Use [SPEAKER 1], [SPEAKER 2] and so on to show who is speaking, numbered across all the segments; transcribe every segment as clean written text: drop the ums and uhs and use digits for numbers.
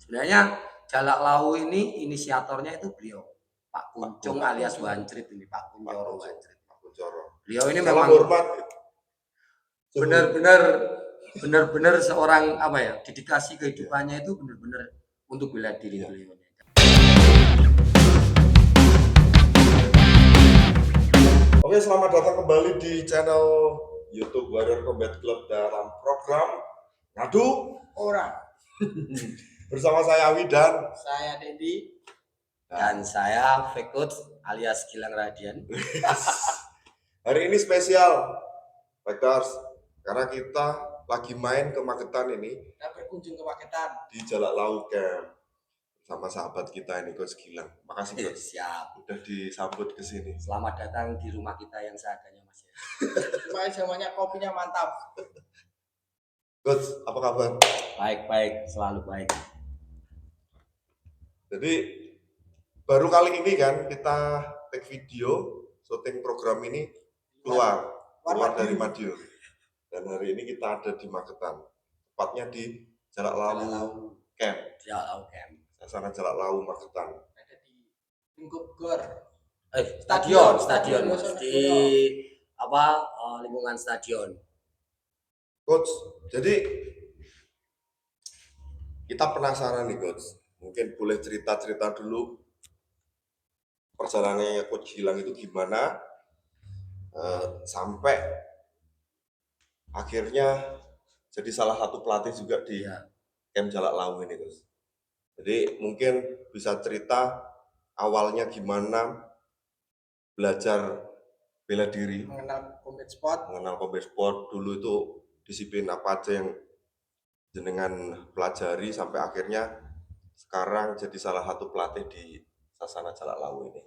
[SPEAKER 1] Sebenarnya Jalak Lawu ini inisiatornya itu beliau, Pak Kuncung alias Wancrit ini, Pak Kuncoro Wancrit. Beliau ini memang benar-benar seorang dedikasi kehidupannya itu benar-benar untuk bela diri beliau.
[SPEAKER 2] Oke, selamat datang kembali di channel YouTube Warrior Combat Club dalam program Ngadu
[SPEAKER 3] Orang.
[SPEAKER 2] Bersama saya Awi dan
[SPEAKER 3] saya Dendi
[SPEAKER 1] dan saya Fekut alias Gilang Radian.
[SPEAKER 2] Hari ini spesial, Fighters, karena kita lagi main ke Magetan ini.
[SPEAKER 3] Kita berkunjung ke Magetan
[SPEAKER 2] di Jalak Lawu Camp sama sahabat kita ini, Coach Gilang. Makasih Coach.
[SPEAKER 1] Siap.
[SPEAKER 2] Udah disambut ke sini.
[SPEAKER 1] Selamat datang di rumah kita yang seadanya, Mas.
[SPEAKER 3] Terima kasih semuanya, kopinya mantap.
[SPEAKER 2] Coach, apa kabar?
[SPEAKER 1] Baik, selalu baik.
[SPEAKER 2] Jadi baru kali ini kan kita take video syuting program ini keluar dari Madiun. Dan hari ini kita ada di Magetan. Tepatnya di Jalak Lawu Camp.
[SPEAKER 1] Jalak Lawu Camp.
[SPEAKER 2] Sana Jalak Lawu Magetan.
[SPEAKER 3] Ada di lingkup gor.
[SPEAKER 1] Stadion di lingkungan stadion.
[SPEAKER 2] Coach, jadi kita penasaran nih Coach. Mungkin boleh cerita-cerita dulu perjalanannya Coach Gilang itu gimana sampai akhirnya jadi salah satu pelatih juga di Camp Jalak Lawu ini Coach. Jadi mungkin bisa cerita awalnya gimana belajar bela diri,
[SPEAKER 3] mengenal combat
[SPEAKER 2] sport dulu itu disiplin apa aja yang jenengan pelajari sampai akhirnya sekarang jadi salah satu pelatih di Sasana Jalak Lawu ini.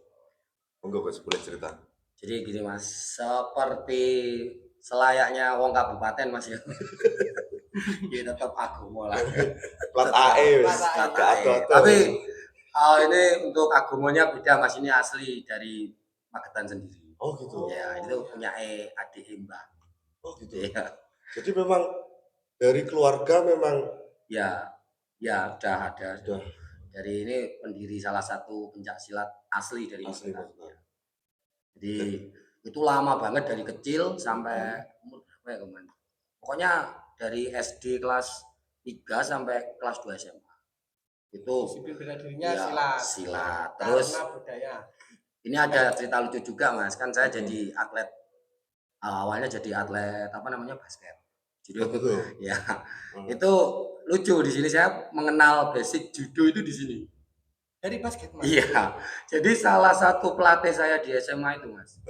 [SPEAKER 2] Monggo Coach boleh cerita.
[SPEAKER 1] Jadi gini Mas, seperti selayaknya wong kabupaten Mas ya. Ya tetap agomo lah.
[SPEAKER 2] Plat AE wis.
[SPEAKER 1] Tapi ini untuk agomonya beda Mas, ini asli dari Magetan sendiri.
[SPEAKER 2] Oh gitu.
[SPEAKER 1] Ya, itu punya adik Mbah.
[SPEAKER 2] Oh gitu. Ya. Jadi memang dari keluarga memang
[SPEAKER 1] ya udah ada. Dari ini pendiri salah satu pencak silat asli dari Magetan. Jadi itu lama banget dari kecil sampai umur berapa ya kemarin. Pokoknya dari SD kelas 3 sampai kelas 2 SMA. Itu
[SPEAKER 3] disiplin bela dirinya
[SPEAKER 1] silat. Terus
[SPEAKER 3] budaya.
[SPEAKER 1] Ini ada cerita lucu juga Mas. Kan saya jadi atlet awalnya jadi atlet basket. Jadi itu lucu di sini saya mengenal basic judo itu di sini.
[SPEAKER 3] Dari basket Mas.
[SPEAKER 1] Iya. Jadi salah satu pelatih saya di SMA itu Mas.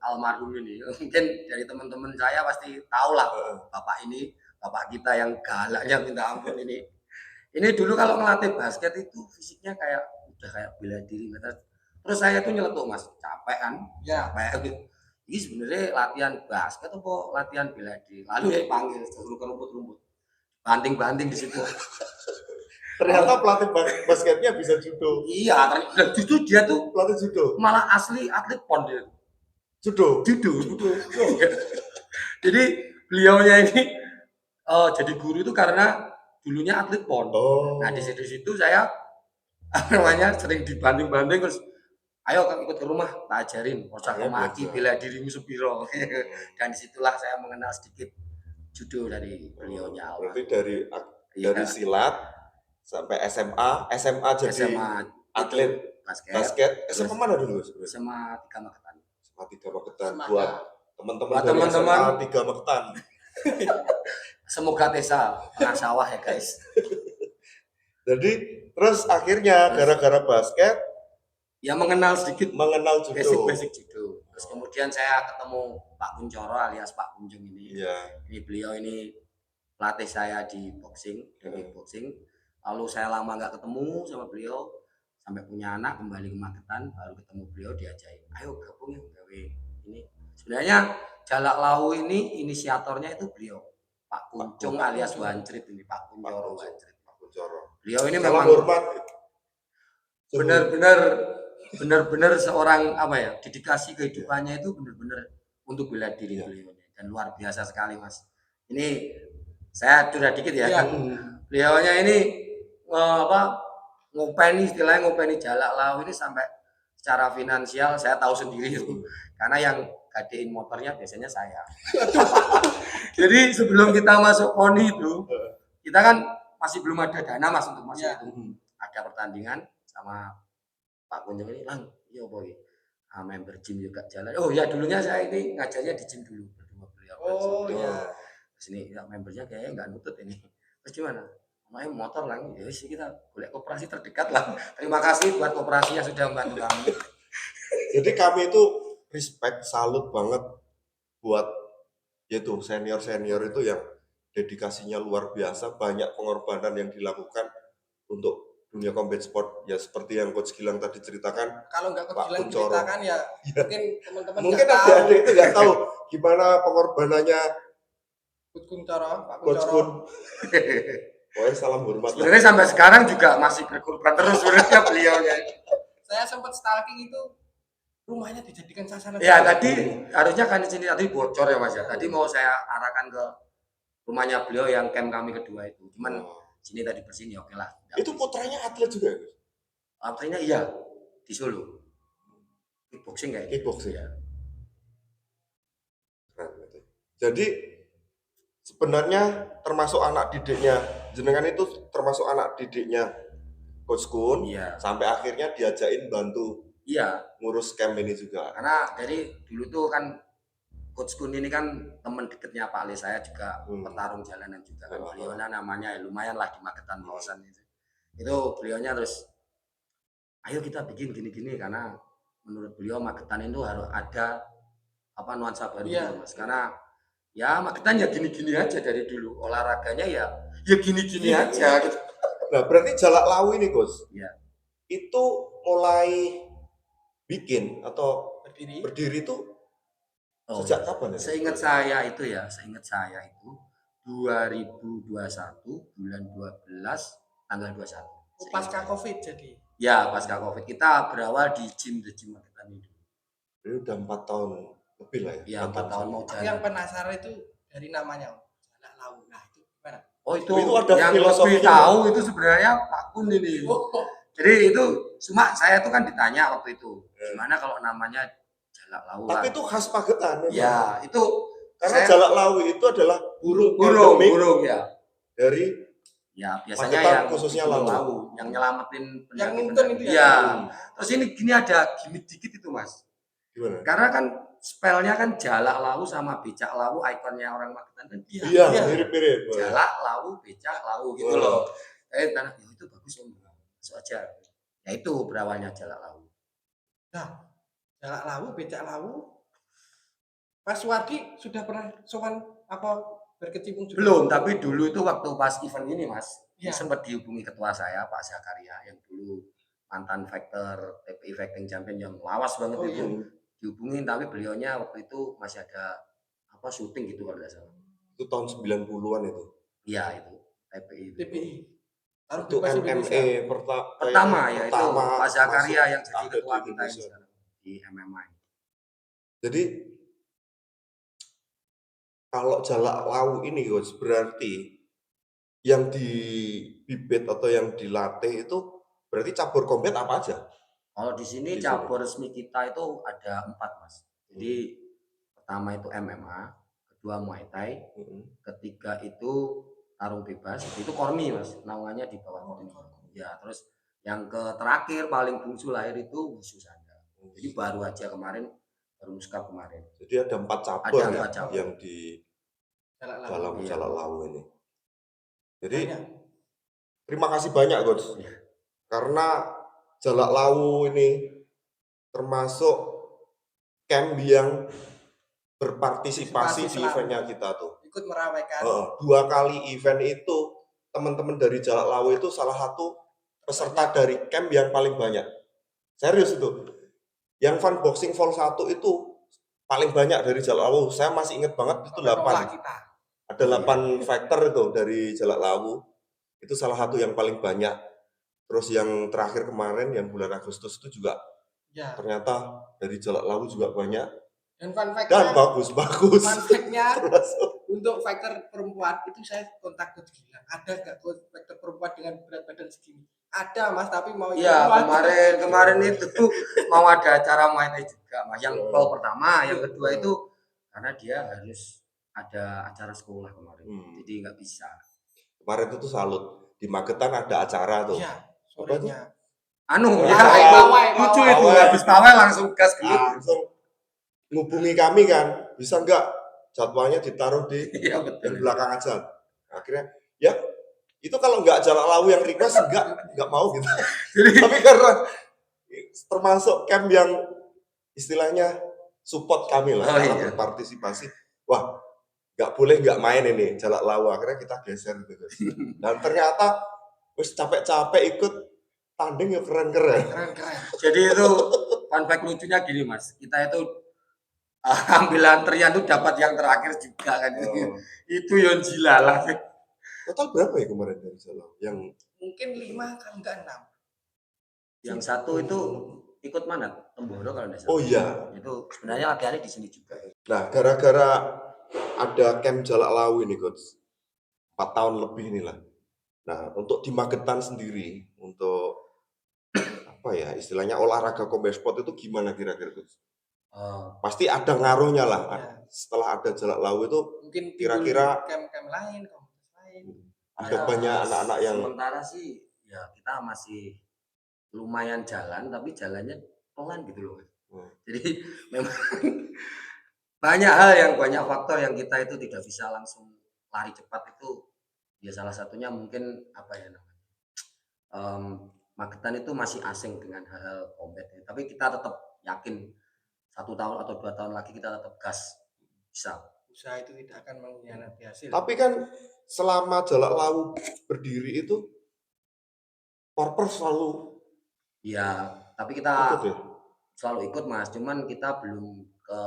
[SPEAKER 1] Almarhum ini. Mungkin dari teman-teman saya pasti tahu lah bapak kita yang galaknya minta ampun ini. Ini dulu kalau ngelatih basket itu fisiknya udah kayak bela diri. Terus saya tuh nyeletuk Mas, capek kan?
[SPEAKER 3] Ya.
[SPEAKER 1] Capek. Ini sebenarnya latihan basket atau latihan bela diri. Lalu dia panggil suruh ke rumput-rumput. Banting-banting di situ.
[SPEAKER 2] Ternyata pelatih basketnya bisa judo.
[SPEAKER 1] Iya, justru dia tuh
[SPEAKER 2] pelatih judo.
[SPEAKER 1] Malah asli atlet PON dia.
[SPEAKER 2] Judo.
[SPEAKER 1] Jadi beliaunya ini jadi guru itu karena dulunya atlet PON. Nah di situ saya sering dibanting-banting terus ayo ikut ke rumah tak ajarin pocah maki bela dirimu sepiro. Dan disitulah saya mengenal sedikit judo dari beliaunya.
[SPEAKER 2] Berarti dari silat sampai SMA jadi atlet basket. SMA mana dulu sebenarnya?
[SPEAKER 1] SMA 3 Magetan.
[SPEAKER 2] SMA 3 Magetan buat teman-teman dari
[SPEAKER 1] SMA
[SPEAKER 2] 3 Magetan.
[SPEAKER 1] Semoga Tesa tengah sawah ya guys.
[SPEAKER 2] Jadi terus akhirnya gara-gara basket
[SPEAKER 1] ya mengenal judo. Basic judo. Terus kemudian saya ketemu Pak Kuncoro alias Pak Kunjung ini. Ini beliau ini pelatih saya di boxing, boxing. Lalu saya lama nggak ketemu sama beliau sampai punya anak kembali ke Magetan baru ketemu beliau diajarin. Ayo gabung ya gawe ini. Sebenarnya Jalak Lawu ini inisiatornya itu beliau. Pak Kuncung alias Wancrit ini, Pak Kuncoro Wancrit. Beliau ini memang benar-benar seorang dedikasi kehidupannya itu benar-benar untuk bela diri beliau dan luar biasa sekali Mas. Ini saya curhat dikit ya. Beliaunya ini istilahnya ngopeni Jalak Lawu ini sampai secara finansial saya tahu sendiri itu. Karena yang gadein motornya biasanya saya. Jadi sebelum kita masuk poni itu, kita kan masih belum ada dana Mas untuk masuk itu. Ada pertandingan sama Pak Kunjung ini, Lang, iya boy. Member gym juga jalan. Oh ya dulunya saya ini ngajarnya di gym dulu berdua beliau.
[SPEAKER 3] Oh iya.
[SPEAKER 1] Sini ya, membernya kayaknya nggak nutut ini. Terus gimana? Main motor Lang, ya sih kita boleh koperasi terdekat lah. Terima kasih buat koperasi yang sudah membantu kami.
[SPEAKER 2] Jadi kami itu respect, salut banget buat yaitu senior-senior itu yang dedikasinya luar biasa, banyak pengorbanan yang dilakukan untuk dunia combat sport ya seperti yang Coach Gilang tadi ceritakan.
[SPEAKER 3] Kalau nggak Coach Gilang ceritakan ya mungkin teman-teman
[SPEAKER 2] mungkin adik-adik itu nggak tahu gimana pengorbanannya
[SPEAKER 3] Coach Kuncoro, Pak
[SPEAKER 2] Coach
[SPEAKER 3] Kuncoro.
[SPEAKER 2] Kun. Pokoknya salam hormat.
[SPEAKER 1] Sebenarnya sampai sekarang juga masih berkorban terus sebenarnya beliaunya.
[SPEAKER 3] Saya sempat stalking itu rumahnya dijadikan sasaran.
[SPEAKER 1] Ya tadi harusnya kan di sini tadi bocor ya Mas ya. Tadi mau saya arahkan ke rumahnya beliau yang camp kami kedua itu. Cuman sini tadi bersini oke lah.
[SPEAKER 2] Itu putranya atlet juga?
[SPEAKER 1] Atletnya iya di Solo. Kickboxing kayak.
[SPEAKER 2] Kickboxing
[SPEAKER 1] ya.
[SPEAKER 2] Jadi sebenarnya termasuk anak didiknya jenengan itu termasuk anak didiknya Coach Kun.
[SPEAKER 1] Iya.
[SPEAKER 2] Sampai akhirnya diajakin bantu.
[SPEAKER 1] Iya,
[SPEAKER 2] ngurus camp ini juga.
[SPEAKER 1] Karena dari dulu tuh kan Coach Kun ini kan teman dekatnya Pak Ali saya juga petarung jalanan juga kan. Beliaunya namanya lumayan lah di Magetan kawasan itu. Itu beliaunya terus ayo kita bikin gini-gini karena menurut beliau Magetan itu harus ada apa nuansa baru Mas. Karena ya Magetan ya gini-gini aja dari dulu. Olahraganya ya gini-gini aja gitu.
[SPEAKER 2] Nah, berarti Jalak Lawu ini, Gus.
[SPEAKER 1] Iya.
[SPEAKER 2] Itu mulai bikin atau berdiri itu sejak kapan ya?
[SPEAKER 1] Seingat saya itu 2021 bulan 12 tanggal 21.
[SPEAKER 3] Pasca Covid jadi.
[SPEAKER 1] Ya, pasca Covid. Kita berawal di gym Magetan itu.
[SPEAKER 2] Ini udah 4 tahun lebih lah ya.
[SPEAKER 1] Iya, 4 tahun mau jalan.
[SPEAKER 3] Yang penasaran itu dari namanya Jalak Lawu. Nah, itu gimana?
[SPEAKER 1] Oh, itu
[SPEAKER 2] ada
[SPEAKER 1] yang lebih tahu itu sebenarnya Pak Kun ini. Jadi itu cuma saya tuh kan ditanya waktu itu gimana kalau namanya Jalak Lawu.
[SPEAKER 2] Tapi itu khas Magetan.
[SPEAKER 1] Ya, itu
[SPEAKER 2] karena Jalak Lawu itu adalah
[SPEAKER 1] burung ya.
[SPEAKER 2] Dari
[SPEAKER 1] ya biasanya
[SPEAKER 2] Magetan,
[SPEAKER 1] yang
[SPEAKER 2] khususnya
[SPEAKER 1] Lawu yang nyelamatin
[SPEAKER 3] yang nuntun itu
[SPEAKER 1] ya. Terus ini gini ada gimmick dikit itu Mas.
[SPEAKER 2] Gimana?
[SPEAKER 1] Karena kan spellnya kan Jalak Lawu sama Becak Lawu, ikonnya orang Magetan kan
[SPEAKER 2] iya mirip-mirip.
[SPEAKER 1] Jalak Lawu, Becak Lawu gitu loh. Karena itu bagus Om. Aja. Ya itu berawalnya Jalak Lawu.
[SPEAKER 3] Nah, Jalak Lawu, Becak Lawu. Mas Wardi sudah pernah sowan apa berkecimpung juga?
[SPEAKER 1] Belum, tapi dulu itu waktu pas event ini Mas, sempat dihubungi ketua saya Pak Zakaria yang dulu mantan fighter TPI Fighting Champion yang lawas banget itu. Dihubungin tapi beliaunya waktu itu masih ada apa syuting gitu kalau tidak salah.
[SPEAKER 2] Itu tahun 90-an itu.
[SPEAKER 1] Iya itu TPI.
[SPEAKER 2] Itu MMA
[SPEAKER 1] pertama ya itu Pak Zakaria yang jadi ketua kita di MMA.
[SPEAKER 2] Jadi kalau Jalak Lawu ini Coach berarti yang dibibit atau yang dilatih itu berarti cabur combat apa aja?
[SPEAKER 1] Kalau di sini cabur resmi kita itu ada 4 Mas. Jadi pertama itu MMA, kedua Muay Thai, ketiga itu tarung bebas, itu kormi Mas, naungannya di bawah kormi. Ya, terus yang terakhir paling bungsu lahir itu Wushu Sanda. Jadi baru aja kemarin, baru muskap kemarin.
[SPEAKER 2] Jadi ada 4 cabur yang di dalam Jalak Lawu ini. Jadi terima kasih banyak Coach. Karena Jalak Lawu ini termasuk camp yang berpartisipasi di eventnya kita tuh.
[SPEAKER 3] Ikut meramaikan.
[SPEAKER 2] 2 kali event itu teman-teman dari Jalak Lawu itu salah satu peserta dari camp yang paling banyak. Serius itu. Yang Fun Boxing Vol 1 itu paling banyak dari Jalak Lawu. Saya masih ingat banget itu 8. Ada 8 fighter itu dari Jalak Lawu. Itu salah satu yang paling banyak. Terus yang terakhir kemarin yang bulan Agustus itu juga ternyata dari Jalak Lawu juga banyak.
[SPEAKER 3] Dan fun fact
[SPEAKER 2] dan bagus-bagus.
[SPEAKER 3] Fun fact-nya untuk fighter perempuan itu saya kontak Coach Gilang. Ada nggak Coach fighter perempuan dengan berat badan segini? Ada Mas, tapi mau
[SPEAKER 1] Iya,
[SPEAKER 3] ikut
[SPEAKER 1] kemarin itu mau ada acara Muay Thai juga, Mas. Yang pertama, yang kedua itu karena dia harus ada acara sekolah kemarin. Jadi nggak bisa.
[SPEAKER 2] Kemarin itu tuh salut. Di Magetan ada acara tuh.
[SPEAKER 3] Iya, sorenya.
[SPEAKER 1] Lucu itu. Habis pawai langsung gas gelut.
[SPEAKER 2] Langsung ngubungi kami kan, bisa nggak jadwalnya ditaruh di
[SPEAKER 1] Iya,
[SPEAKER 2] yang
[SPEAKER 1] betul.
[SPEAKER 2] belakang aja. Akhirnya ya itu kalau nggak Jalak Lawu yang request nggak mau gitu. Tapi karena termasuk camp yang istilahnya support kami lah, karena berpartisipasi. Wah, nggak boleh nggak main ini Jalak Lawu. Akhirnya kita geser gitu. Dan ternyata wis capek-capek ikut tanding ya keren-keren.
[SPEAKER 1] Jadi itu fun fact lucunya gini Mas, kita itu ambil antrian tuh dapat yang terakhir juga kan. Itu yang jilalah.
[SPEAKER 2] Total berapa ya kemarin dari Jalak? Yang
[SPEAKER 3] mungkin 5 kan enggak 6.
[SPEAKER 1] Yang satu itu ikut mana? Temboro kalau tidak salah.
[SPEAKER 2] Oh iya.
[SPEAKER 1] Itu sebenarnya latihannya di sini juga.
[SPEAKER 2] Nah, gara-gara ada camp Jalak Lawu ini Coach, 4 tahun lebih inilah. Nah, untuk di Magetan sendiri, untuk apa ya istilahnya olahraga combat sport itu gimana kira-kira Coach? Pasti ada ngaruhnya lah. Setelah ada Jalak Lawu itu
[SPEAKER 3] mungkin
[SPEAKER 2] kira-kira
[SPEAKER 3] camp-camp lain, komunitas lain.
[SPEAKER 2] Ada banyak anak-anak yang
[SPEAKER 1] sementara sih ya kita masih lumayan jalan tapi jalannya pelan gitu loh. Jadi memang banyak faktor yang kita itu tidak bisa langsung lari cepat itu. Ya salah satunya mungkin apa ya namanya. Magetan itu masih asing dengan hal-hal combat. Tapi kita tetap yakin 1 tahun atau 2 tahun lagi kita tetap gas bisa. Usaha itu tidak akan mengkhianati hasil.
[SPEAKER 2] Tapi kan selama Jalak Lawu berdiri itu Porper selalu
[SPEAKER 1] tapi kita selalu ikut Mas, cuman kita belum ke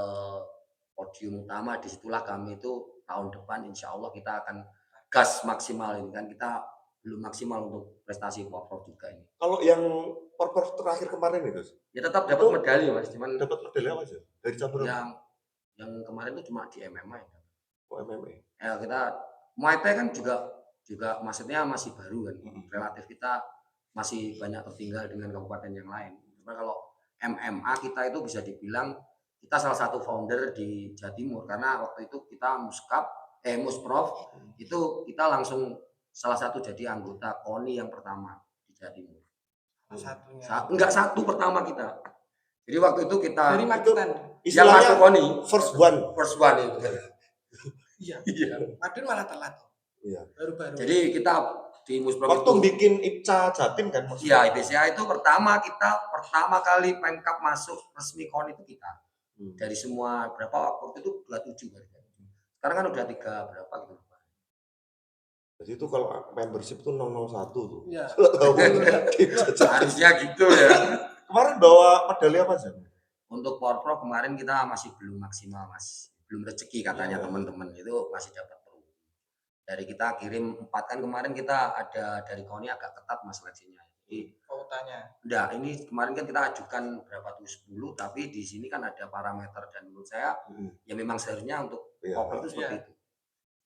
[SPEAKER 1] podium utama. Disitulah kami itu tahun depan insya Allah kita akan gas maksimal ini kan, kita belum maksimal untuk prestasi Porper juga ini.
[SPEAKER 2] Kalau yang Porper terakhir kemarin itu
[SPEAKER 1] ya tetap dapat medali Mas, cuman
[SPEAKER 2] dapat medali apa sih dari cabur
[SPEAKER 1] yang kemarin itu cuma di MMA ya.
[SPEAKER 2] MMA
[SPEAKER 1] ya kita Muay Thai kan juga maksudnya masih baru kan, relatif kita masih banyak tertinggal dengan kabupaten yang lain. Karena kalau MMA kita itu bisa dibilang kita salah satu founder di Jawa Timur, karena waktu itu kita Musprof itu kita langsung salah satu jadi anggota KONI yang pertama di Jawa Timur. Enggak satu pertama kita. Jadi waktu itu kita
[SPEAKER 3] dari Magetan
[SPEAKER 2] yang masuk
[SPEAKER 1] KONI
[SPEAKER 2] first one
[SPEAKER 1] itu.
[SPEAKER 3] Iya. Madun malah telat.
[SPEAKER 2] Iya.
[SPEAKER 3] Baru-baru.
[SPEAKER 1] Jadi kita di Musprof
[SPEAKER 2] waktu bikin IPCA Jatim kan maksudnya.
[SPEAKER 1] Iya, IPCA itu pertama kali Pemkap masuk resmi KONI itu kita. Dari semua berapa waktu itu 27 kan. Sekarang kan udah 3 berapa gitu.
[SPEAKER 2] Jadi itu kalau membership tuh 001 tuh.
[SPEAKER 3] Iya.
[SPEAKER 1] Harusnya gitu ya.
[SPEAKER 2] Kemarin bawa medali apa sih?
[SPEAKER 1] Untuk Power Pro kemarin kita masih belum maksimal Mas. Belum rezeki katanya teman-teman itu masih dapat. Dari kita kirim 4 kan kemarin kita ada dari KONI agak ketat Mas seleksinya. Jadi enggak, ini kemarin kan kita ajukan berapa tuh 10, tapi di sini kan ada parameter dan menurut saya ya memang seharusnya untuk Power itu seperti itu.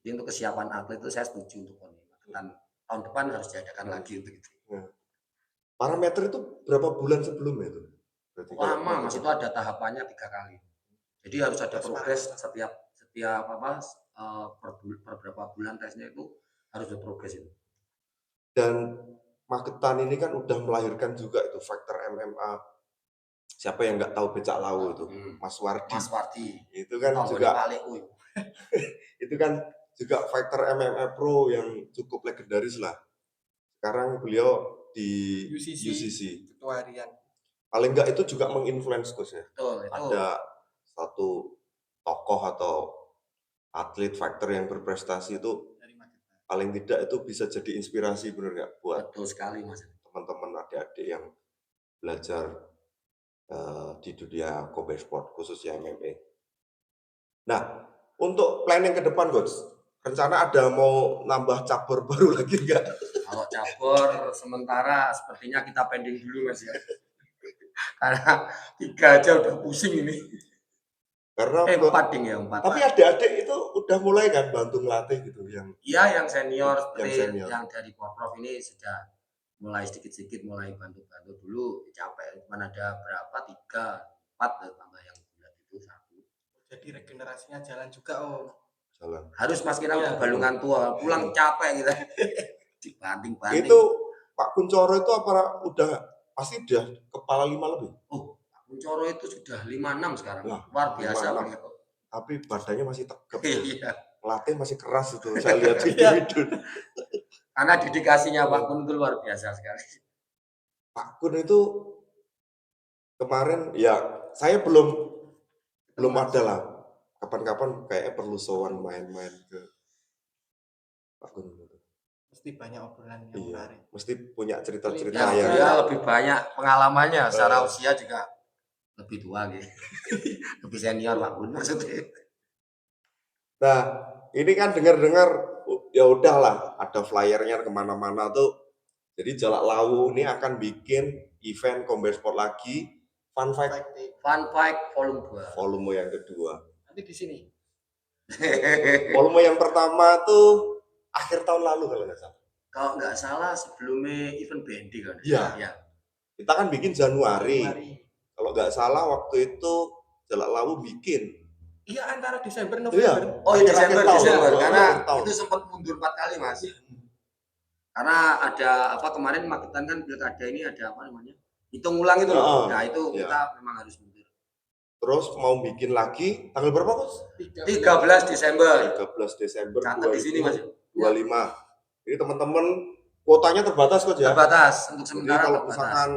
[SPEAKER 1] Jadi untuk kesiapan atlet itu saya setuju untuk KONI. Dan tahun depan harus diadakan lagi untuk itu.
[SPEAKER 2] Parameter itu berapa bulan sebelumnya itu?
[SPEAKER 1] Lama Mas, itu ada tahapannya 3 kali. Jadi harus ada progres setiap per berapa bulan tesnya itu harus berprogres itu.
[SPEAKER 2] Dan Magetan ini kan udah melahirkan juga itu faktor MMA. Siapa yang nggak tahu becak lawu itu? Mas Wardi. Itu kan juga itu kan juga fighter MMA pro yang cukup legendaris lah. Sekarang beliau di UCC.
[SPEAKER 3] Ketua harian.
[SPEAKER 2] Paling enggak itu juga menginfluence Coach ya.
[SPEAKER 1] Betul, itu.
[SPEAKER 2] Ada satu tokoh atau atlet fighter yang berprestasi itu paling tidak itu bisa jadi inspirasi, benar nggak, buat
[SPEAKER 1] betul sekali Mas,
[SPEAKER 2] teman-teman adik-adik yang belajar di dunia combat sport khususnya MMA. Nah, untuk planning ke depan Coach, rencana ada mau nambah cabur baru lagi nggak?
[SPEAKER 1] Kalau cabur sementara sepertinya kita pending dulu Mas ya. Karena 3 aja udah pusing ini.
[SPEAKER 2] Karena
[SPEAKER 1] 4 ding ya, 4.
[SPEAKER 2] tapi adik-adik itu udah mulai kan bantu ngelatih gitu
[SPEAKER 1] Iya, yang senior
[SPEAKER 2] yang
[SPEAKER 1] seperti
[SPEAKER 2] senior.
[SPEAKER 1] yang dari Porprov ini sudah mulai sedikit-sedikit mulai bantu-bantu dulu, capek. Cuman ada berapa 3, 4 tambah yang bulat itu 1.
[SPEAKER 3] Jadi regenerasinya jalan juga Om.
[SPEAKER 2] Jalan.
[SPEAKER 1] Harus Mas kita
[SPEAKER 3] Iya.
[SPEAKER 1] udah balungan tua, pulang capek kita. Dibanting-banting.
[SPEAKER 2] Itu Pak Kuncoro itu apa udah pasti udah kepala 5 lebih?
[SPEAKER 1] Oh, Pak Kuncoro itu sudah 56 sekarang.
[SPEAKER 2] Lah,
[SPEAKER 1] Luar biasa
[SPEAKER 2] 56.
[SPEAKER 1] beliau.
[SPEAKER 2] Tapi badannya masih tegap.
[SPEAKER 1] Iya.
[SPEAKER 2] Pelatih masih keras itu, saya lihat video-video.
[SPEAKER 1] Karena dedikasinya Pak Kun itu luar biasa sekali.
[SPEAKER 2] Pak Kun itu kemarin ya saya belum ada lah. Kapan-kapan kayaknya perlu sowan main-main ke Pak Kun.
[SPEAKER 3] Mesti banyak obrolan yang
[SPEAKER 2] Iya,
[SPEAKER 3] menarik.
[SPEAKER 2] mesti punya cerita-cerita
[SPEAKER 1] Ya,
[SPEAKER 2] yang
[SPEAKER 1] dia lebih banyak pengalamannya secara usia juga lebih tua gitu. Lebih senior Pak Kun maksudnya.
[SPEAKER 2] Nah, ini kan dengar-dengar ya udahlah ada flyernya kemana-mana tuh. Jadi Jalak Lawu ini akan bikin event Combat Sport lagi, Fun Fight
[SPEAKER 1] Fun Fight Volume 2.
[SPEAKER 2] volume yang kedua.
[SPEAKER 3] Nanti di sini.
[SPEAKER 2] Volume yang pertama tuh akhir tahun lalu kalau nggak salah.
[SPEAKER 1] Kalau nggak salah sebelumnya event BND kan?
[SPEAKER 2] Iya.
[SPEAKER 1] Ya.
[SPEAKER 2] Kita kan bikin Januari. Kalau nggak salah waktu itu Jalak Lawu bikin.
[SPEAKER 3] Iya, antara Desember November.
[SPEAKER 2] Iya.
[SPEAKER 1] Oh, Desember
[SPEAKER 2] Tahun.
[SPEAKER 1] karena itu sempat mundur 4 kali Mas. Karena ada apa kemarin Magetan kan pilkada ini ada apa namanya? Hitung ulang itu loh. Nah, itu kita memang harus mundur.
[SPEAKER 2] Terus mau bikin lagi tanggal berapa, Coach?
[SPEAKER 1] 13 Desember.
[SPEAKER 2] 13 Desember
[SPEAKER 1] Catat di sini Mas.
[SPEAKER 2] 25. Jadi teman-teman kuotanya terbatas Coach ya.
[SPEAKER 1] Terbatas untuk
[SPEAKER 2] Jadi
[SPEAKER 1] sementara
[SPEAKER 2] kalau
[SPEAKER 1] terbatas.
[SPEAKER 2] misalkan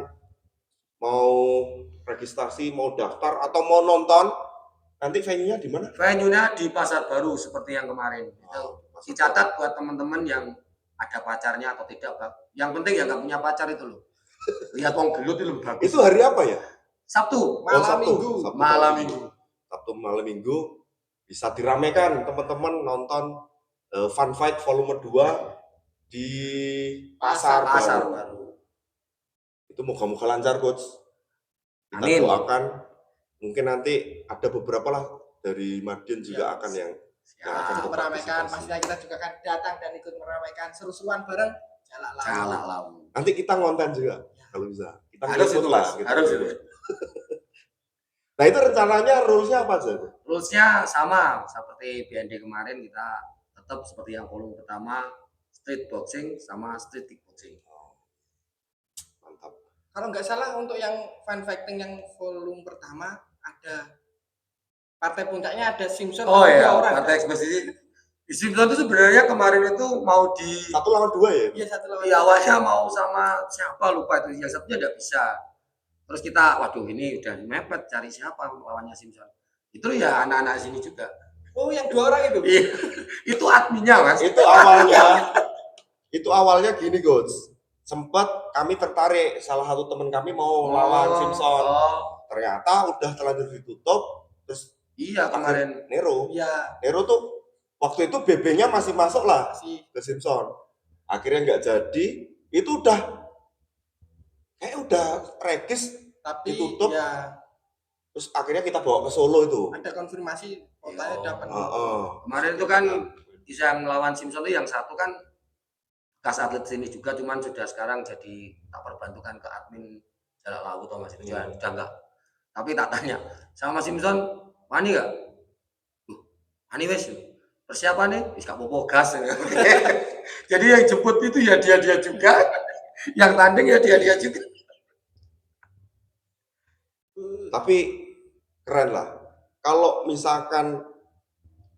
[SPEAKER 2] mau registrasi, mau daftar atau mau nonton, nanti venue-nya di mana?
[SPEAKER 1] Venue-nya di Pasar Baru seperti yang kemarin. Itu dicatat buat teman-teman yang ada pacarnya atau tidak. Yang penting ya nggak punya pacar itu loh. Lihat wong gelut itu bagus.
[SPEAKER 2] Itu hari apa ya?
[SPEAKER 1] Sabtu,
[SPEAKER 3] malam Minggu.
[SPEAKER 1] Malam Minggu.
[SPEAKER 2] Sabtu malam Minggu bisa diramekan teman-teman nonton Fun Fight volume 2 di Pasar Baru. Itu moga-moga lancar Coach. Kita doakan mungkin nanti ada beberapa lah dari Madiun juga akan yang
[SPEAKER 3] akan meramaikan. Pastinya kita juga akan datang dan ikut meramaikan seru-seruan bareng Jalak Lawu.
[SPEAKER 2] Nanti kita ngonten juga kalau bisa. Kita
[SPEAKER 1] harus itu lah, gitu. Harus itu.
[SPEAKER 2] Nah itu rencananya rules-nya apa aja?
[SPEAKER 1] Rules-nya sama seperti BND kemarin, kita tetap seperti yang volume pertama, street boxing sama street kickboxing.
[SPEAKER 2] Mantap.
[SPEAKER 3] Kalau nggak salah untuk yang fun fighting yang volume pertama ada partai puncaknya ada Simpson.
[SPEAKER 1] Oh iya, partai eksposisi. Simpson itu sebenarnya kemarin itu mau di
[SPEAKER 2] 1 lawan 2 ya?
[SPEAKER 3] Iya, 1 lawan 2.
[SPEAKER 1] Di awalnya mau sama siapa lupa itu, yang satunya tidak bisa. Terus kita, waduh ini udah mepet cari siapa lawannya Simpson. Itu ya anak-anak sini juga.
[SPEAKER 3] Oh, yang 2 orang itu?
[SPEAKER 1] Iya, itu adminnya Mas.
[SPEAKER 2] Itu awalnya gini Coach. Sempat kami tertarik, salah satu teman kami mau lawan Simpson. Ternyata udah terlanjur ditutup. Terus
[SPEAKER 1] iya kemarin
[SPEAKER 2] Nero.
[SPEAKER 3] Iya.
[SPEAKER 2] Nero tuh waktu itu BB-nya masih masuk lah ke Simpson. Akhirnya nggak jadi. Itu udah regis
[SPEAKER 3] tapi
[SPEAKER 2] ditutup.
[SPEAKER 3] Ya.
[SPEAKER 2] Terus akhirnya kita bawa ke Solo itu.
[SPEAKER 3] Ada konfirmasi kotanya dapat.
[SPEAKER 1] Kemarin itu kan bisa melawan Simpson itu yang satu kan bekas atlet sini juga, cuman sudah sekarang jadi tak perbantukan ke admin Jalak Lawu atau masih udah enggak. Tapi tak tanya sama Simpson, wani enggak? Wani wes. Persiapannya wis gak popo gas. Jadi yang jemput itu ya dia juga. Yang tanding ya dia juga.
[SPEAKER 2] Tapi keren lah. Kalau misalkan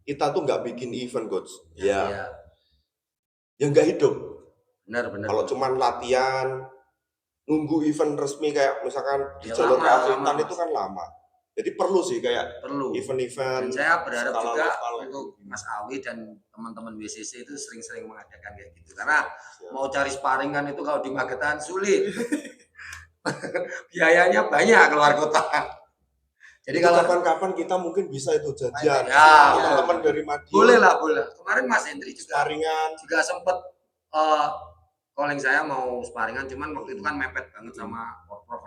[SPEAKER 2] kita tuh nggak bikin event Coach, ya nggak hidup.
[SPEAKER 1] Benar.
[SPEAKER 2] Kalau cuman latihan, nunggu event resmi kayak misalkan di jalur keatletan itu kan lama. Jadi perlu sih kayak event-event.
[SPEAKER 1] Dan saya berharap juga untuk Mas Awi dan teman-teman WCC itu sering-sering mengadakan kayak gitu. Karena mau cari sparingan itu kalau di Magetan sulit. Biayanya banyak keluar kota.
[SPEAKER 2] Jadi kalau kapan-kapan kita mungkin bisa itu jajan. Teman-teman dari Madiun.
[SPEAKER 1] Boleh. Kemarin Mas Hendri juga
[SPEAKER 2] sparingan
[SPEAKER 1] juga sempat calling saya mau sparingan, cuman waktu itu kan mepet banget sama Porprov.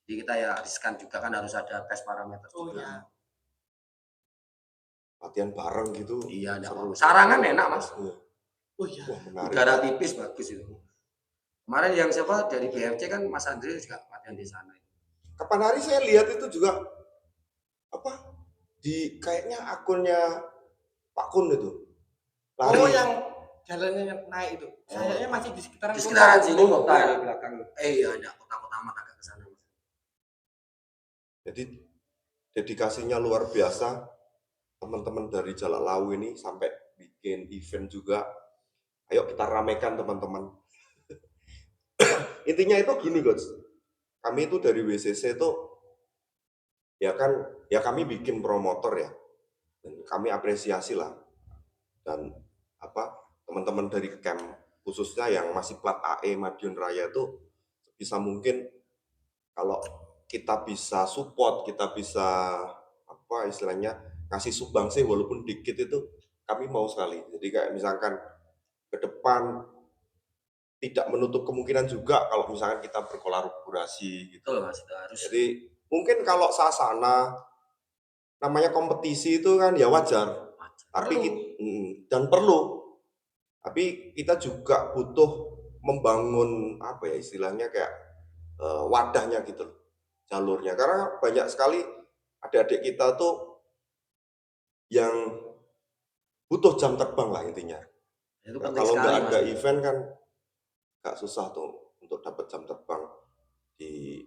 [SPEAKER 1] Jadi kita ya riskan juga kan harus ada tes parameter juga.
[SPEAKER 2] latihan bareng gitu.
[SPEAKER 1] Iya,
[SPEAKER 2] seru.
[SPEAKER 1] sarangan enak Mas.
[SPEAKER 3] Oh iya.
[SPEAKER 2] Wah, menarik.
[SPEAKER 1] Udara tipis bagus itu. Kemarin yang siapa dari BFC kan Mas Andre juga latihan di sana.
[SPEAKER 2] Kapan hari saya lihat itu juga apa di kayaknya akunnya Pak Kun itu. Lari.
[SPEAKER 3] Oh yang jalannya naik itu. Kayaknya masih di sekitaran
[SPEAKER 1] sini kota di belakang. Iya, ada kota-kota amat agak ke sana.
[SPEAKER 2] Jadi dedikasinya luar biasa. Teman-teman dari Jalak Lawu ini sampai bikin event juga. Ayo kita ramekan teman-teman. Intinya itu gini Coach. Kami itu dari WCC itu ya kami bikin promotor ya. Dan kami apresiasi lah. Dan teman-teman dari camp khususnya yang masih plat AE Madiun Raya itu bisa mungkin kalau kita bisa support, kita bisa istilahnya kasih sumbangsi walaupun dikit itu kami mau sekali. Jadi kayak misalkan ke depan tidak menutup kemungkinan juga kalau misalkan kita berkolaborasi gitu.
[SPEAKER 1] Betul Mas, itu harus.
[SPEAKER 2] Jadi mungkin kalau sasana namanya kompetisi itu kan ya wajar. Tapi dan perlu. Tapi kita juga butuh membangun istilahnya kayak wadahnya gitu loh, jalurnya. Karena banyak sekali adik-adik kita tuh yang butuh jam terbang lah intinya. Kalau nggak ada event kan nggak susah tuh untuk dapat jam terbang di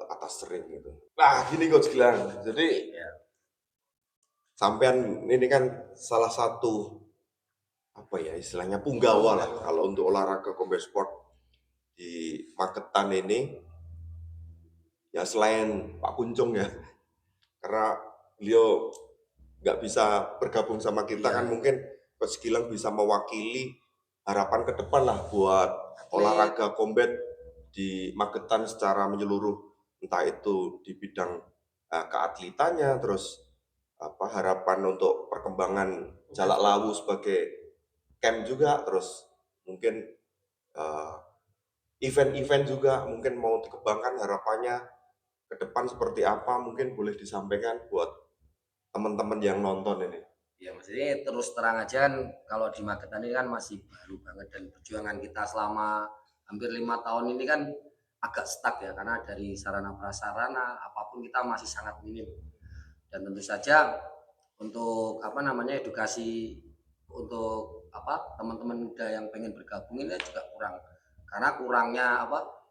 [SPEAKER 2] atas ring gitu. Nah gini Coach Gilang, jadi sampean ini kan salah satu istilahnya punggawa lah kalau untuk olahraga combat sport di Magetan ini. Ya selain Pak Kuncung ya, karena beliau nggak bisa bergabung sama kita kan mungkin Coach Gilang bisa mewakili harapan ke depan lah buat olahraga combat di Magetan secara menyeluruh, entah itu di bidang keatletannya, terus harapan untuk perkembangan Jalak Lawu sebagai camp juga, terus mungkin event-event juga mungkin mau dikembangkan, harapannya ke depan seperti apa mungkin boleh disampaikan buat teman-teman yang nonton ini.
[SPEAKER 1] Ya maksudnya terus terang aja kan kalau di Magetan ini kan masih baru banget dan perjuangan kita selama hampir 5 tahun ini kan agak stuck ya karena dari sarana prasarana apapun kita masih sangat minim. Dan tentu saja untuk edukasi untuk teman-teman muda yang pengen bergabung ini juga kurang karena kurangnya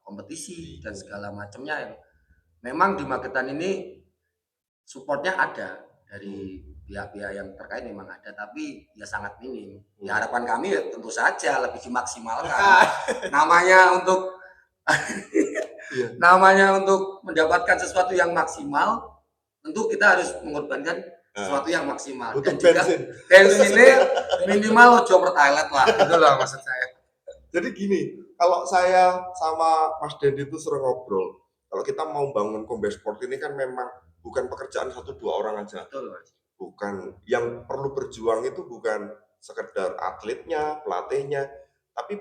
[SPEAKER 1] kompetisi dan segala macamnya yang memang di Magetan ini supportnya ada dari pihak-pihak yang terkait memang ada tapi ya sangat minim. Ya harapan kami ya tentu saja lebih dimaksimalkan. namanya untuk mendapatkan sesuatu yang maksimal tentu kita harus mengorbankan sesuatu yang maksimal. Dan juga bensin ini minimal ojo pertalite lah, itu lah maksud saya.
[SPEAKER 2] Jadi gini, kalau saya sama Mas Dendi itu sering ngobrol, kalau kita mau bangun combat sport ini kan memang bukan pekerjaan 1-2 orang aja.
[SPEAKER 1] Betul, Mas.
[SPEAKER 2] Bukan, yang perlu berjuang itu bukan sekedar atletnya, pelatihnya, tapi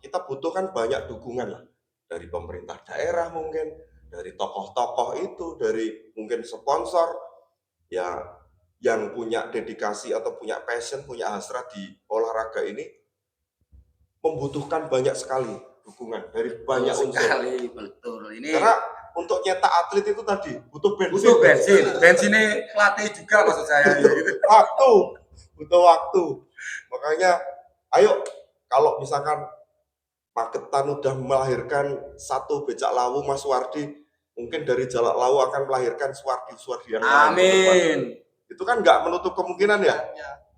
[SPEAKER 2] kita butuhkan banyak dukungan lah dari pemerintah daerah mungkin, dari tokoh-tokoh itu, dari mungkin sponsor ya yang punya dedikasi atau punya passion, punya hasrat di olahraga ini membutuhkan banyak sekali dukungan dari banyak unsur.
[SPEAKER 1] Betul. Ini
[SPEAKER 2] karena untuk nyetak atlet itu tadi butuh bensin.
[SPEAKER 1] Butuh bensin. Bensinnya pelatih juga maksud saya.
[SPEAKER 2] Butuh waktu. Makanya ayo kalau misalkan Magetan udah melahirkan satu becak lawu Mas Wardi, mungkin dari Jalak Lawu akan melahirkan Suwardi yang lain.
[SPEAKER 1] Amin.
[SPEAKER 2] Itu kan nggak menutup kemungkinan ya.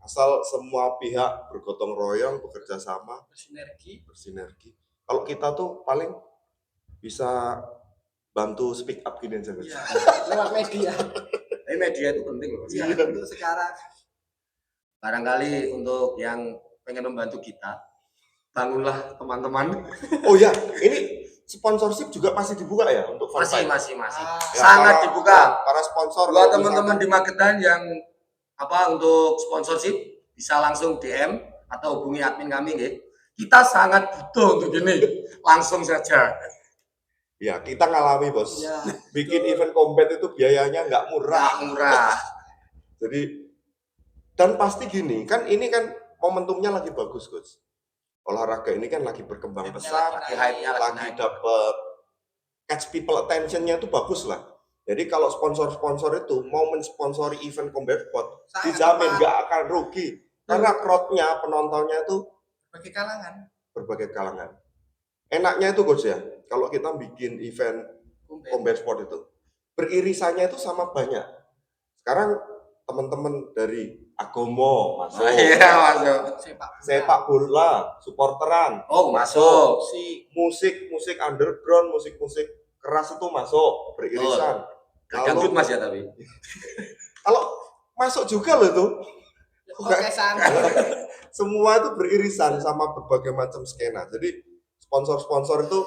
[SPEAKER 2] Asal semua pihak bergotong royong, bekerja sama, bersinergi. Kalau kita tuh paling bisa bantu speak up gini aja.
[SPEAKER 3] Ya, lewat media.
[SPEAKER 1] Tapi media itu penting loh.
[SPEAKER 3] Ya, untuk sekarang.
[SPEAKER 1] Barangkali untuk yang pengen membantu kita, bangunlah teman-teman.
[SPEAKER 2] Oh ya, ini sponsorship juga masih dibuka ya untuk
[SPEAKER 1] masih.
[SPEAKER 2] Ya,
[SPEAKER 1] sangat dibuka.
[SPEAKER 2] Para sponsor.
[SPEAKER 1] Buat teman-teman di Magetan yang untuk sponsorship bisa langsung DM atau hubungi admin kami, gitu. Kita sangat butuh untuk ini. Langsung saja.
[SPEAKER 2] Ya, kita ngalami bos.
[SPEAKER 3] Ya,
[SPEAKER 2] bikin event combat itu biayanya nggak murah.
[SPEAKER 1] Nggak murah.
[SPEAKER 2] Jadi Dan pasti gini, kan ini kan momentumnya lagi bagus, Coach. Olahraga ini kan lagi berkembang pesat,
[SPEAKER 1] lagi hype-nya
[SPEAKER 2] lagi dapat catch people attention-nya itu bagus lah. Jadi kalau sponsor-sponsor itu mau mensponsori event Combat Sport, dijamin nggak akan rugi. Karena crowd-nya, penontonnya itu berbagai kalangan. Enaknya itu Coach ya, kalau kita bikin event Combat Sport itu, beririsannya itu sama banyak. Sekarang teman-teman dari Agomo masuk, sepak bola, supporteran,
[SPEAKER 1] masuk,
[SPEAKER 2] musik underground, musik keras itu masuk, beririsan.
[SPEAKER 1] Dangdut Mas ya tapi.
[SPEAKER 2] Kalau masuk juga loh tuh. Semua itu beririsan sama berbagai macam skena. Jadi sponsor-sponsor itu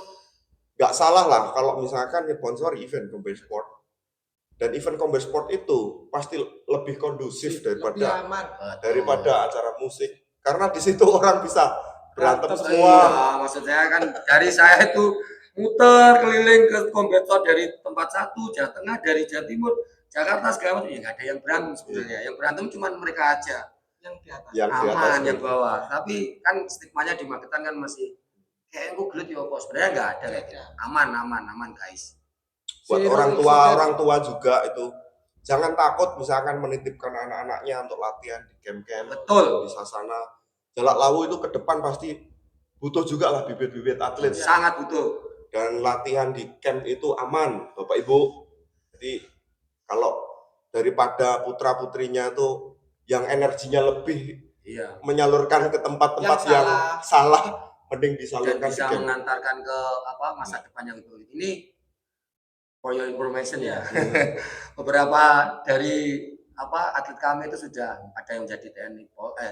[SPEAKER 2] nggak salah lah kalau misalkan sponsor event Combat Sport. Dan event Combat Sport itu pasti lebih kondusif daripada acara musik. Karena di situ orang bisa berantem semua.
[SPEAKER 1] Iya, maksud saya kan dari saya itu muter keliling ke Combat Sport dari tempat satu, Jawa Tengah, dari Jawa Timur, Jakarta segala macam. Ya nggak ada yang berantem sebenarnya. Yang berantem cuma mereka aja. Yang di atas. Yang bawah. Tapi kan stigmanya di Magetan kan masih kayak gue gelut ya kok. Sebenarnya nggak ada kayak gitu. Aman guys.
[SPEAKER 2] Buat orang tua juga itu jangan takut misalkan menitipkan anak-anaknya untuk latihan di camp-camp.
[SPEAKER 1] Betul.
[SPEAKER 2] Di Sasana Jalak Lawu itu ke depan pasti butuh juga lah bibit-bibit atlet.
[SPEAKER 1] Sangat butuh.
[SPEAKER 2] Dan latihan di camp itu aman, Bapak Ibu. Jadi kalau daripada putra-putrinya itu yang energinya lebih menyalurkan ke tempat-tempat yang salah, mending disalurkan
[SPEAKER 1] dan bisa mengantarkan ke masa depan yang lebih. Ini for your information ya. Beberapa dari atlet kami itu sudah ada yang menjadi TNI,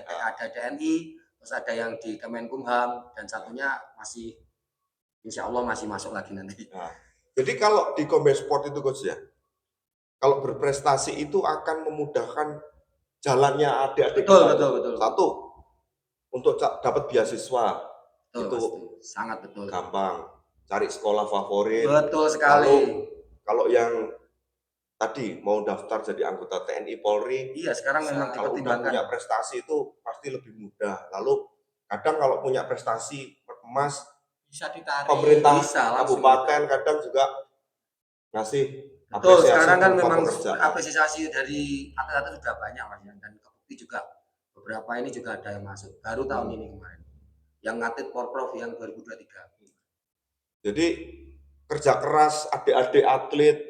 [SPEAKER 1] ada TNI, terus ada yang di Kemenkumham, dan satunya masih insya Allah masih masuk lagi nanti.
[SPEAKER 2] Nah, jadi kalau di Combat Sport itu Coach ya, kalau berprestasi itu akan memudahkan jalannya adik-adik kita.
[SPEAKER 1] Betul.
[SPEAKER 2] Satu, untuk dapat beasiswa.
[SPEAKER 1] Betul, itu sangat betul.
[SPEAKER 2] Gampang. Cari sekolah favorit.
[SPEAKER 1] Betul sekali.
[SPEAKER 2] Kalau yang tadi mau daftar jadi anggota TNI Polri,
[SPEAKER 1] sekarang memang
[SPEAKER 2] kalau udah punya prestasi itu pasti lebih mudah. Lalu kadang kalau punya prestasi emas
[SPEAKER 3] bisa ditarik.
[SPEAKER 2] Pemerintah kabupaten kadang juga ngasih
[SPEAKER 1] apresiasi. Sekarang kan memang apresiasi dari atlet-atlet sudah banyak Mas, dan kebukti juga beberapa ini juga ada yang masuk baru tahun ini kemarin. Yang atlet Porprov yang 2023.
[SPEAKER 2] Jadi kerja keras adik-adik atlet,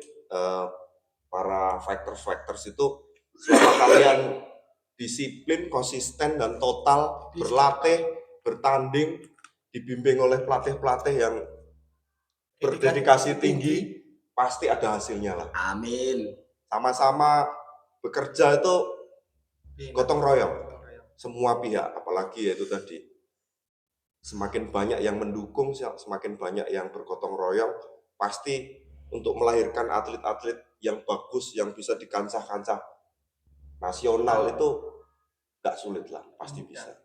[SPEAKER 2] para fighters itu selama kalian disiplin, konsisten dan total berlatih, bertanding, dibimbing oleh pelatih-pelatih yang berdedikasi tinggi, pasti ada hasilnya lah.
[SPEAKER 1] Amin.
[SPEAKER 2] Sama-sama bekerja itu gotong royong, semua pihak, apalagi yaitu tadi. Semakin banyak yang mendukung, semakin banyak yang bergotong royong, pasti untuk melahirkan atlet-atlet yang bagus, yang bisa di kancah-kancah nasional itu gak sulit lah, pasti bisa.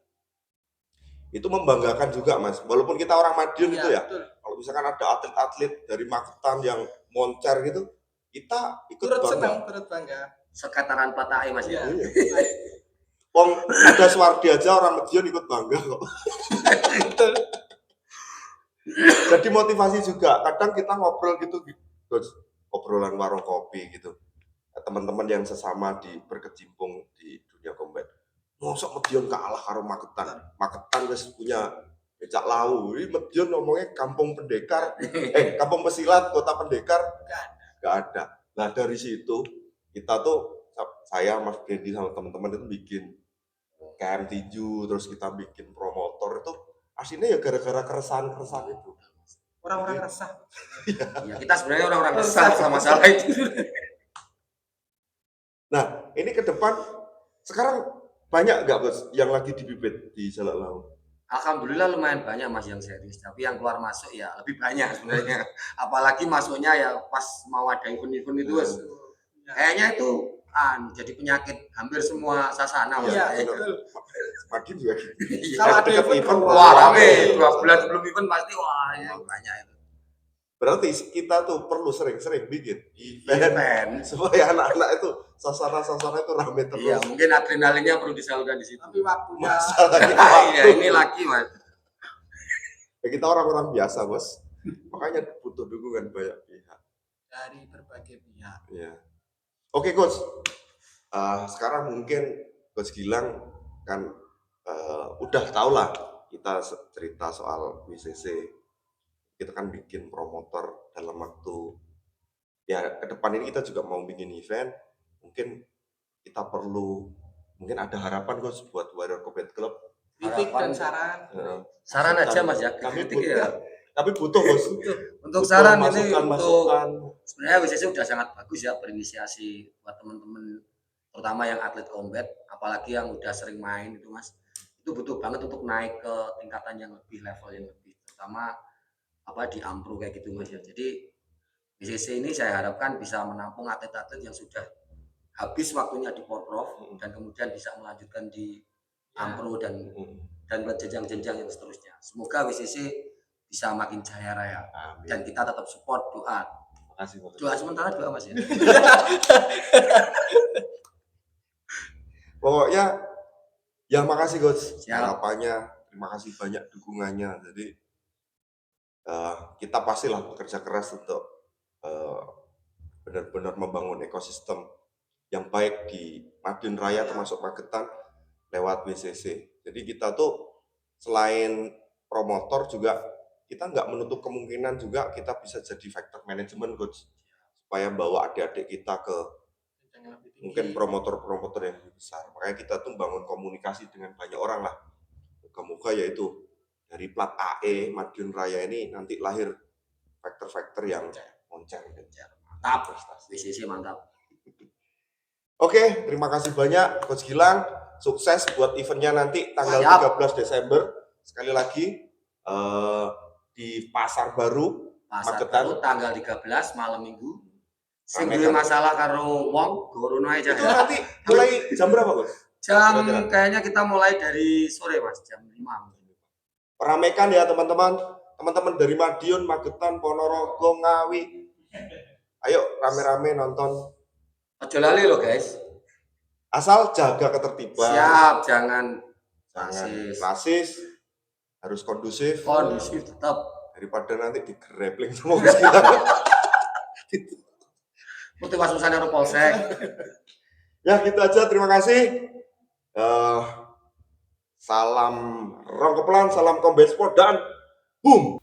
[SPEAKER 2] Itu membanggakan juga Mas, walaupun kita orang Madiun itu ya, kalau misalkan ada atlet-atlet dari Magetan yang moncer gitu, kita ikut
[SPEAKER 3] bangga.
[SPEAKER 1] Sekataran Patai Mas ya.
[SPEAKER 2] Wong ada Suwardi aja orang Madiun ikut bangga kok. Jadi motivasi juga. Kadang kita ngobrol gitu, obrolan warung kopi gitu. Teman-teman yang sesama berkecimpung di dunia combat. Mosok Madiun kalah karo Magetan. Magetan wis punya becak lawu. Ini Madiun ngomongnya kampung pendekar, kampung pesilat, kota pendekar. Gak ada. Nah dari situ kita tuh, saya Mas Brady sama teman-teman itu bikin KM tinju, terus kita bikin promotor itu aslinya ya gara-gara keresahan itu.
[SPEAKER 3] Orang-orang resah.
[SPEAKER 1] Ya kita sebenarnya orang-orang resah sama masalah itu.
[SPEAKER 2] Nah ini ke depan sekarang banyak nggak Bos yang lagi dibibit di Jalak Lawu?
[SPEAKER 1] Alhamdulillah lumayan banyak Mas yang serius, tapi yang keluar masuk ya lebih banyak sebenarnya. Apalagi masuknya ya pas mau ada event-event itu kayaknya itu jadi penyakit hampir semua Sasana Mas.
[SPEAKER 3] Iya, betul.
[SPEAKER 2] Makin juga gitu.
[SPEAKER 3] Kalau ada event
[SPEAKER 1] rame 2 bulan sebelum event pasti banyak itu.
[SPEAKER 2] Berarti kita tuh perlu sering-sering bikin event supaya anak-anak itu sasaran-sasaran itu rame terus.
[SPEAKER 1] Iya, mungkin adrenalinnya perlu disalurkan di situ.
[SPEAKER 3] Tapi waktunya
[SPEAKER 2] Masalahnya
[SPEAKER 1] Iya, ini lagi mas.
[SPEAKER 2] ya, kita orang-orang biasa bos, makanya butuh dukungan banyak pihak
[SPEAKER 3] dari berbagai pihak.
[SPEAKER 2] ya. Oke coach, sekarang mungkin coach Gilang kan udah tau lah kita cerita soal WCC. Kita kan bikin promotor dalam waktu ya ke depan ini, kita juga mau bikin event. Mungkin kita perlu, mungkin ada harapan coach buat Warrior Combat Club.
[SPEAKER 3] Kritik dan saran.
[SPEAKER 1] Saran aja mas ya.
[SPEAKER 2] Kami
[SPEAKER 1] Kritik
[SPEAKER 2] butuh,
[SPEAKER 1] ya.
[SPEAKER 2] tapi butuh bos.
[SPEAKER 1] Untuk saran ini
[SPEAKER 2] masukan,
[SPEAKER 1] untuk sebenarnya WCC udah sangat bagus ya berinisiasi buat teman-teman, terutama yang atlet combat, apalagi yang udah sering main itu mas. Itu butuh banget untuk naik ke tingkatan yang lebih, level yang lebih, terutama di ampro kayak gitu mas ya. Jadi WCC ini saya harapkan bisa menampung atlet-atlet yang sudah habis waktunya di Porprov dan kemudian bisa melanjutkan di ampro dan jenjang-jenjang yang seterusnya. Semoga WCC bisa makin jaya raya. Amin. Dan kita tetap support, doa.
[SPEAKER 2] Makasih,
[SPEAKER 1] doa sementara, doa mas ya.
[SPEAKER 2] Pokoknya ya makasih coach harapannya, terima kasih banyak dukungannya. Jadi kita pastilah bekerja keras untuk benar-benar membangun ekosistem yang baik di Madiun Raya termasuk Magetan lewat WCC. Jadi kita tuh selain promotor juga kita nggak menutup kemungkinan juga kita bisa jadi factor management coach, supaya bawa adik-adik kita ke mungkin promotor-promotor yang lebih besar. Makanya kita tuh bangun komunikasi dengan banyak orang lah. Moga-moga yaitu dari plat AE Madiun Raya ini nanti lahir faktor-faktor yang moncer.
[SPEAKER 1] Mantap, WCC mantap.
[SPEAKER 2] Oke, terima kasih banyak Coach Gilang. Sukses buat eventnya nanti tanggal 13 Desember. Sekali lagi di Pasar Baru Magetan.
[SPEAKER 1] Baru tanggal 13 malam Minggu. Sing duwe masalah karo wong gorono aja.
[SPEAKER 2] Itu nanti mulai jam berapa, Bos?
[SPEAKER 1] Jam kayaknya kita mulai dari sore Mas, jam 5.
[SPEAKER 2] Ramekan ya teman-teman. Teman-teman dari Madiun, Magetan, Ponorogo, Ngawi. Ayo rame-rame nonton.
[SPEAKER 1] Ojo lali loh, guys.
[SPEAKER 2] Asal jaga ketertiban.
[SPEAKER 1] Siap, jangan
[SPEAKER 2] rasis. Harus kondusif.
[SPEAKER 1] Kondusif tetap.
[SPEAKER 2] Daripada nanti digerepling sama kita.
[SPEAKER 1] Seperti was-wasan karo polsek.
[SPEAKER 2] Ya gitu aja, terima kasih. Salam Rongkeplan, salam Combat Sport dan boom.